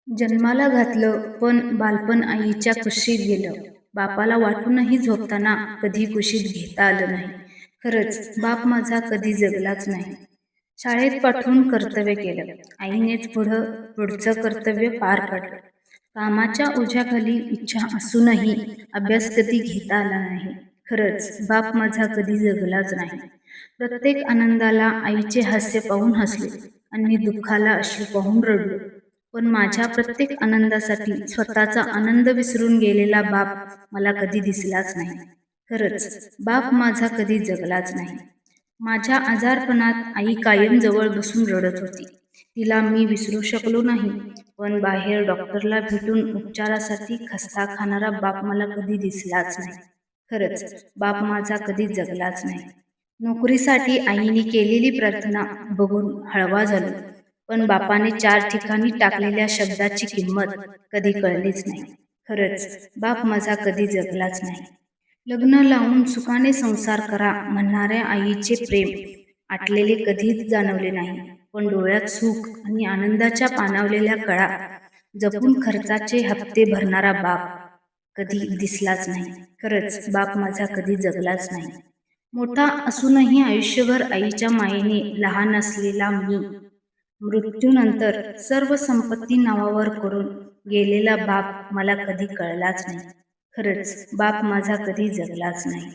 जन्माला घातलं पण बालपण आईच्या कुशीत गेलं. बापाला वाटूनही झोपताना कधी कुशीत घेता आलं नाही. खरंच बाप माझा कधी जगलाच नाही. शाळेत पाठवून कर्तव्य केलं. आईनेच पुढचं कर्तव्य पार पाडलं. कामाच्या ओझ्याखाली इच्छा असूनही अभ्यास कधी घेता आला नाही. खरंच बाप माझा कधी जगलाच नाही. प्रत्येक आनंदाला आईचे हास्य पाहून हसले आणि दुःखाला अश्रू पाहून रडलो. पण माझ्या प्रत्येक आनंदासाठी स्वतःचा आनंद विसरून गेलेला बाप मला कधी दिसलाच नाही. खरंच बाप माझा कधी जगलाच नाही. माझ्या आजारपणात आई कायम जवळ बसून रडत होती. तिला मी विसरू शकलो नाही. पण बाहेर डॉक्टरला भेटून उपचारासाठी खस्ता खाणारा बाप मला कधी दिसलाच नाही. खरंच बाप माझा कधी जगलाच नाही. नोकरीसाठी आईने केलेली प्रार्थना बघून हळवा झालो. पण बापाने 4 ठिकाणी टाकलेल्या शब्दाची किंमत कधी कळलीच नाही. खरंच बाप माझा कधी जगलाच नाही. लग्न लावून सुखाने संसार करा म्हणणाऱ्या आईचे प्रेम आटलेले कधीच जाणवले नाही. पण डोळ्यात सुख आणि आनंदाच्या पाणावलेल्या कळा जपून खर्चाचे हप्ते भरणारा बाप कधी दिसलाच नाही. खरंच बाप माझा कधी जगलाच नाही. मोठा असूनही आयुष्यभर आईच्या मायेने लहान असलेला मी, मृत्यूनंतर सर्व संपत्ती नावावर करून गेलेला बाप मला कधी कळलाच नाही. खरंच बाप माझा कधी जगलाच नाही.